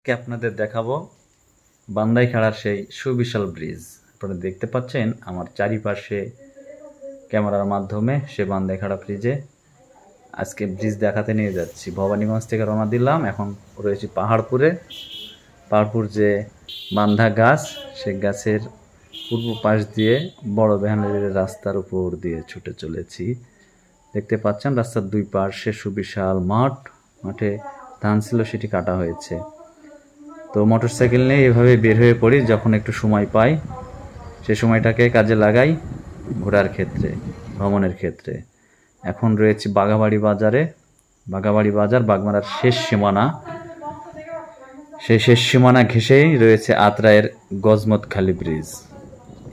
আপনাদের দেখাবো বান্দাইখাড়ার সেই সুবিশাল ব্রিজ। আপনারা দেখতে পাচ্ছেন আমার চারিপাশে ক্যামেরার মাধ্যমে সে বান্দাইখাড়া ব্রিজে আজকে ব্রিজ দেখাতে নিয়ে যাচ্ছি। ভবানীগঞ্জ থেকে রওনা দিলাম, এখন রয়েছি পাহাড়পুরে। পাহাড়পুর যে বান্ধা গাছ, সে গাছের পূর্ব পাশ দিয়ে বড় ভ্যানের রাস্তার উপর দিয়ে ছুটে চলেছি। দেখতে পাচ্ছেন রাস্তার দুই পাশে সুবিশাল মাঠ, মাঠে ধান ছিল সেটি কাটা হয়েছে। তো মোটরসাইকেল নিয়ে এভাবে বের হয়ে পড়ি, যখন একটু সময় পাই সে সময়টাকে কাজে লাগাই ঘোরার ক্ষেত্রে, ভ্রমণের ক্ষেত্রে। এখন রয়েছে বাঘাবাড়ি বাজারে। বাঘাবাড়ি বাজার বাগমারার শেষ সীমানা, সেই শেষ সীমানা ঘেঁষেই রয়েছে আত্রাইয়ের গজমতখালী ব্রিজ।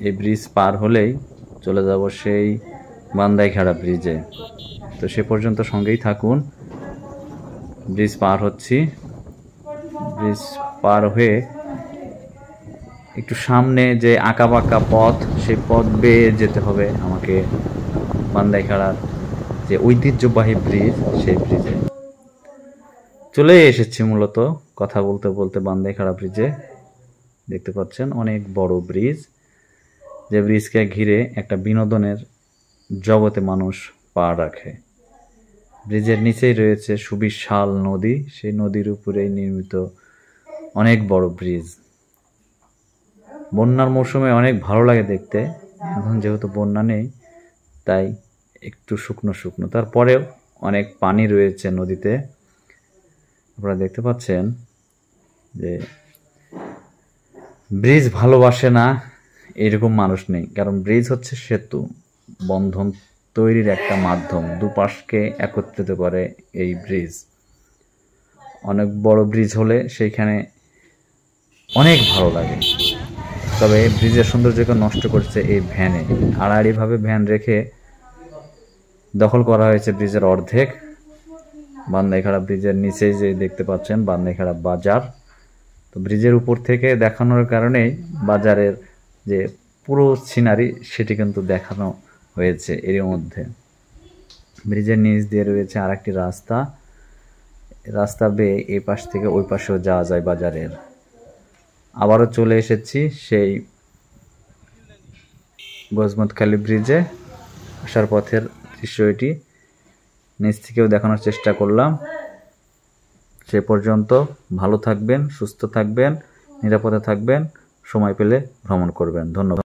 এই ব্রিজ পার হলেই চলে যাব সেই বান্দাইখাড়া ব্রিজে। তো সে পর্যন্ত সঙ্গেই থাকুন। ব্রিজ পার হচ্ছি। ব্রিজ পার হয়ে একটু সামনে যে আঁকাবাঁকা পথ, সেই পথ বেয়ে যেতে হবে আমাকে বান্দাইখাড়ার যে ঐতিহ্যবাহী ব্রিজ, সেই ব্রিজে চলে এসেছি। মূলত কথা বলতে বলতে বান্দাইখাড়া ব্রিজে দেখতে পাচ্ছেন অনেক বড় ব্রিজ, যে ব্রিজকে ঘিরে একটা বিনোদনের জগতে মানুষ পা রাখে। ব্রিজের নিচেই রয়েছে সুবিশাল নদী, সেই নদীর উপরেই নির্মিত অনেক বড় ব্রিজ। বন্যার মৌসুমে অনেক ভালো লাগে দেখতে। এখন যেহেতু বন্যা নেই তাই একটু শুকনো শুকনো, তারপরেও অনেক পানি রয়েছে নদীতে। আপনারা দেখতে পাচ্ছেন যে ব্রিজ ভালোবাসে না এরকম মানুষ নেই, কারণ ব্রিজ হচ্ছে সেতু, বন্ধন তৈরির একটা মাধ্যম। দুপাশকে একত্রিত করে এই ব্রিজ। অনেক বড় ব্রিজ হলে সেইখানে অনেক ভালো লাগে। তবে ব্রিজের সৌন্দর্যকে নষ্ট করছে এই ভ্যানে। আড়াআড়িভাবে ভ্যান রেখে দখল করা হয়েছে ব্রিজের অর্ধেক। বান্দাইখাড়া ব্রিজের নিচেই যে দেখতে পাচ্ছেন বান্দাইখাড়া বাজার। তো ব্রিজের উপর থেকে দেখানোর কারণেই বাজারের যে পুরো সিনারি সেটি কিন্তু দেখানো হয়েছে। এর মধ্যে ব্রিজের নিচ দিয়ে রয়েছে আর একটি রাস্তা। রাস্তা বেয়ে এই পাশ থেকে ওই পাশেও যাওয়া যায় বাজারের। আবারও চলে এসেছি সেই গজমতখালী ব্রিজে। আসার পথের দৃশ্য এটি, নিচ থেকেও দেখানোর চেষ্টা করলাম। সে পর্যন্ত ভালো থাকবেন, সুস্থ থাকবেন, নিরাপদে থাকবেন, সময় পেলে ভ্রমণ করবেন। ধন্যবাদ।